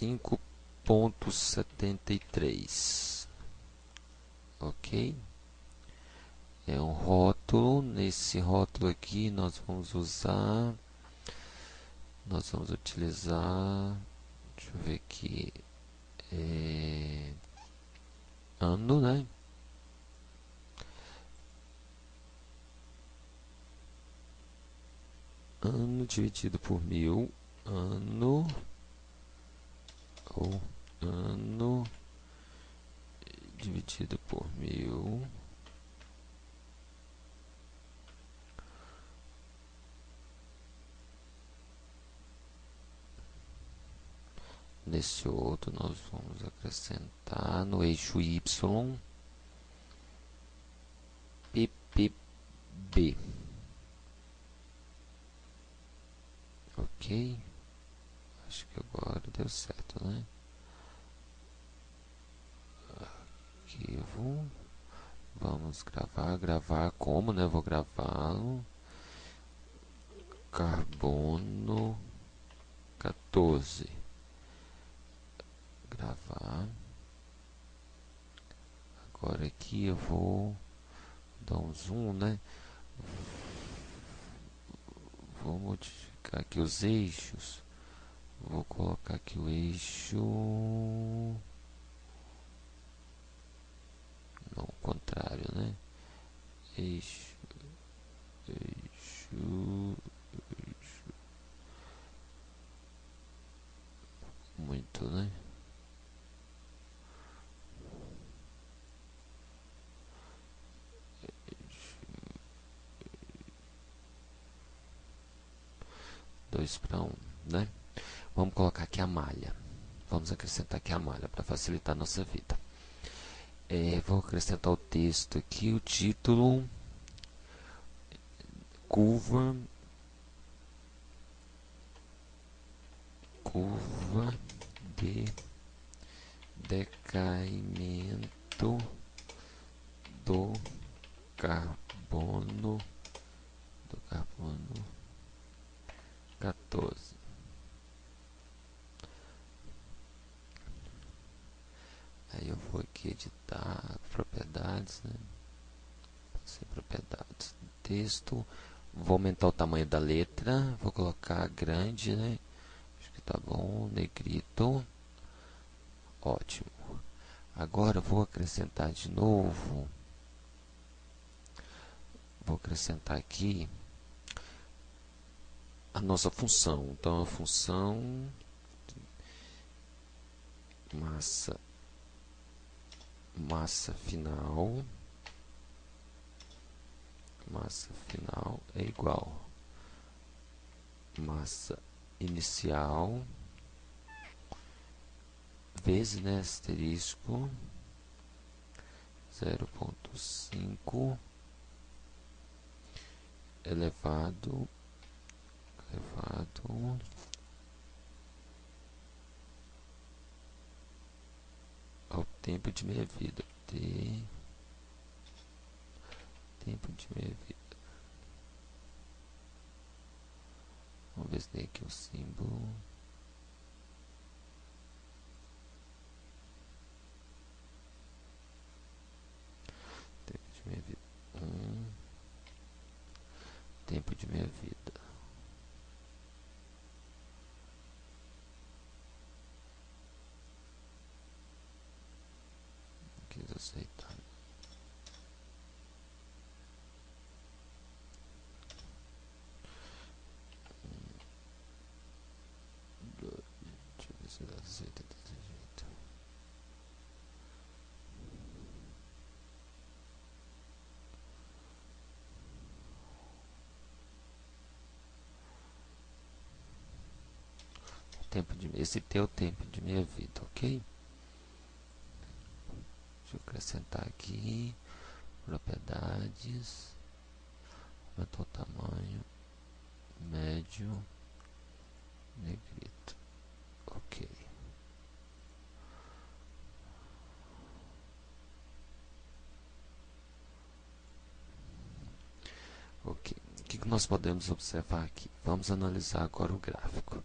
5.73. Ok? É um rótulo. Nesse rótulo aqui nós vamos utilizar, deixa eu ver aqui, ano, né? Ano dividido por 1000, ano ou ano dividido por 1000. Nesse outro nós vamos acrescentar no eixo Y ppb. Ok? Acho que agora deu certo, né? Arquivo. Vamos gravar como, né? Vou gravá-lo. Carbono 14. Gravar. Agora aqui eu vou dar um zoom, né? Vou modificar aqui os eixos. Vou colocar aqui o eixo, não, o contrário, né? Eixo, muito, né? Dois para um, né? Vamos colocar aqui a malha. Vamos acrescentar aqui a malha para facilitar a nossa vida. Vou acrescentar o texto aqui, o título, curva de decaimento do carbono 14. Aí eu vou aqui editar propriedades, né? Sem propriedades, texto. Vou aumentar o tamanho da letra, vou colocar grande, né? Acho que tá bom, negrito. Ótimo. Agora eu vou acrescentar de novo. Vou acrescentar aqui a nossa função. Então a função massa final é igual massa inicial vezes, né, asterisco 0,5 elevado ao tempo de meia vida. Tempo de meia vida. Vamos ver se tem aqui o símbolo. Tempo de meia vida. Tempo de meia vida. Quis aceitar. Deixa eu ver se aceita desse jeito. Esse é o tempo de meia vida, ok? Deixa eu acrescentar aqui propriedades, aumentar o tamanho, médio, negrito, ok. Ok, o que nós podemos observar aqui? Vamos analisar agora o gráfico.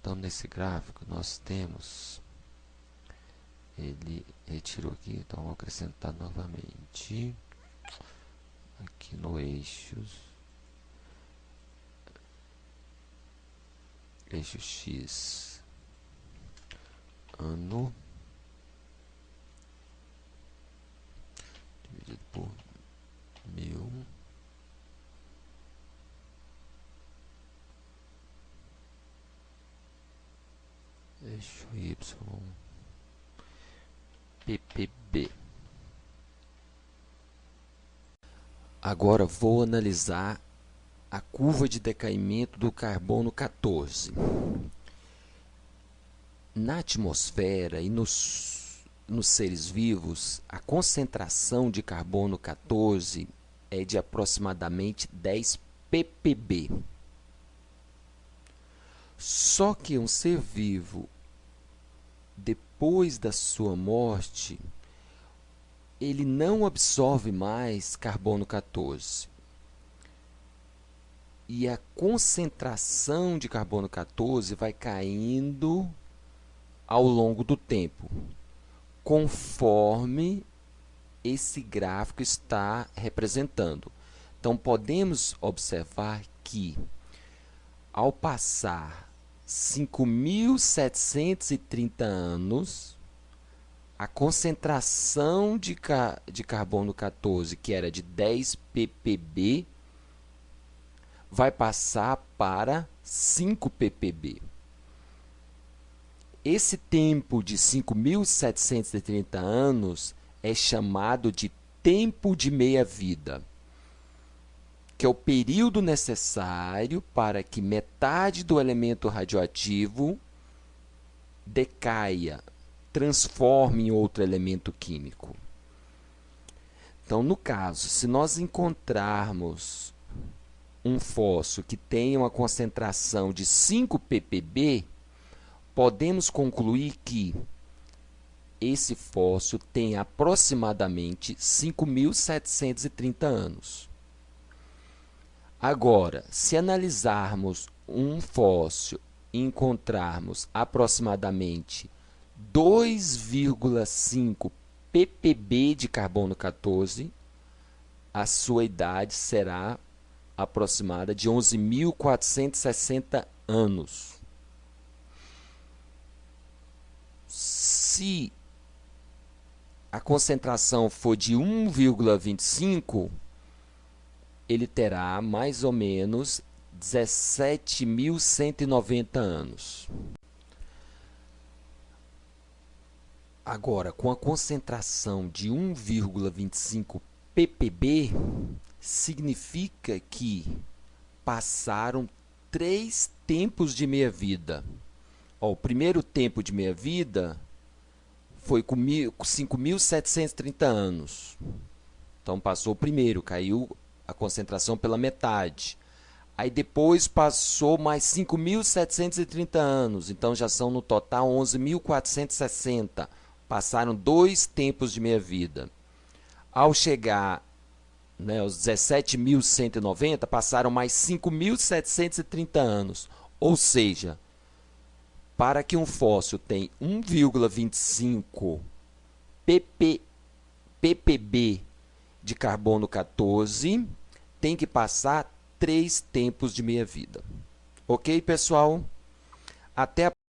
voltamos nesse gráfico, nós temos, ele retirou aqui, então vou acrescentar novamente, aqui no eixo X, ano, dividido por 1000, eixo Y, ppb. Agora vou analisar a curva de decaimento do carbono 14. Na atmosfera e nos seres vivos, a concentração de carbono 14 é de aproximadamente 10 ppb. Só que um ser vivo, depois da sua morte, ele não absorve mais carbono 14. E a concentração de carbono 14 vai caindo ao longo do tempo, conforme esse gráfico está representando. Então, podemos observar que, ao passar 5.730 anos, a concentração de carbono 14, que era de 10 ppb, vai passar para 5 ppb. Esse tempo de 5.730 anos é chamado de tempo de meia-vida, que é o período necessário para que metade do elemento radioativo decaia, transforme em outro elemento químico. Então, no caso, se nós encontrarmos um fóssil que tenha uma concentração de 5 ppb, podemos concluir que esse fóssil tem aproximadamente 5.730 anos. Agora, se analisarmos um fóssil e encontrarmos aproximadamente 2,5 ppb de carbono 14, a sua idade será aproximada de 11.460 anos. Se a concentração for de 1,25, ele terá mais ou menos 17.190 anos. Agora, com a concentração de 1,25 ppb, significa que passaram 3 tempos de meia-vida. O primeiro tempo de meia-vida foi com 5.730 anos. Então, passou o primeiro, caiu a concentração pela metade. Aí depois passou mais 5.730 anos. Então, já são no total 11.460. Passaram 2 tempos de meia-vida. Ao chegar aos 17.190, passaram mais 5.730 anos. Ou seja, para que um fóssil tenha 1,25 ppb de carbono 14, tem que passar 3 tempos de meia-vida. Ok, pessoal? Até a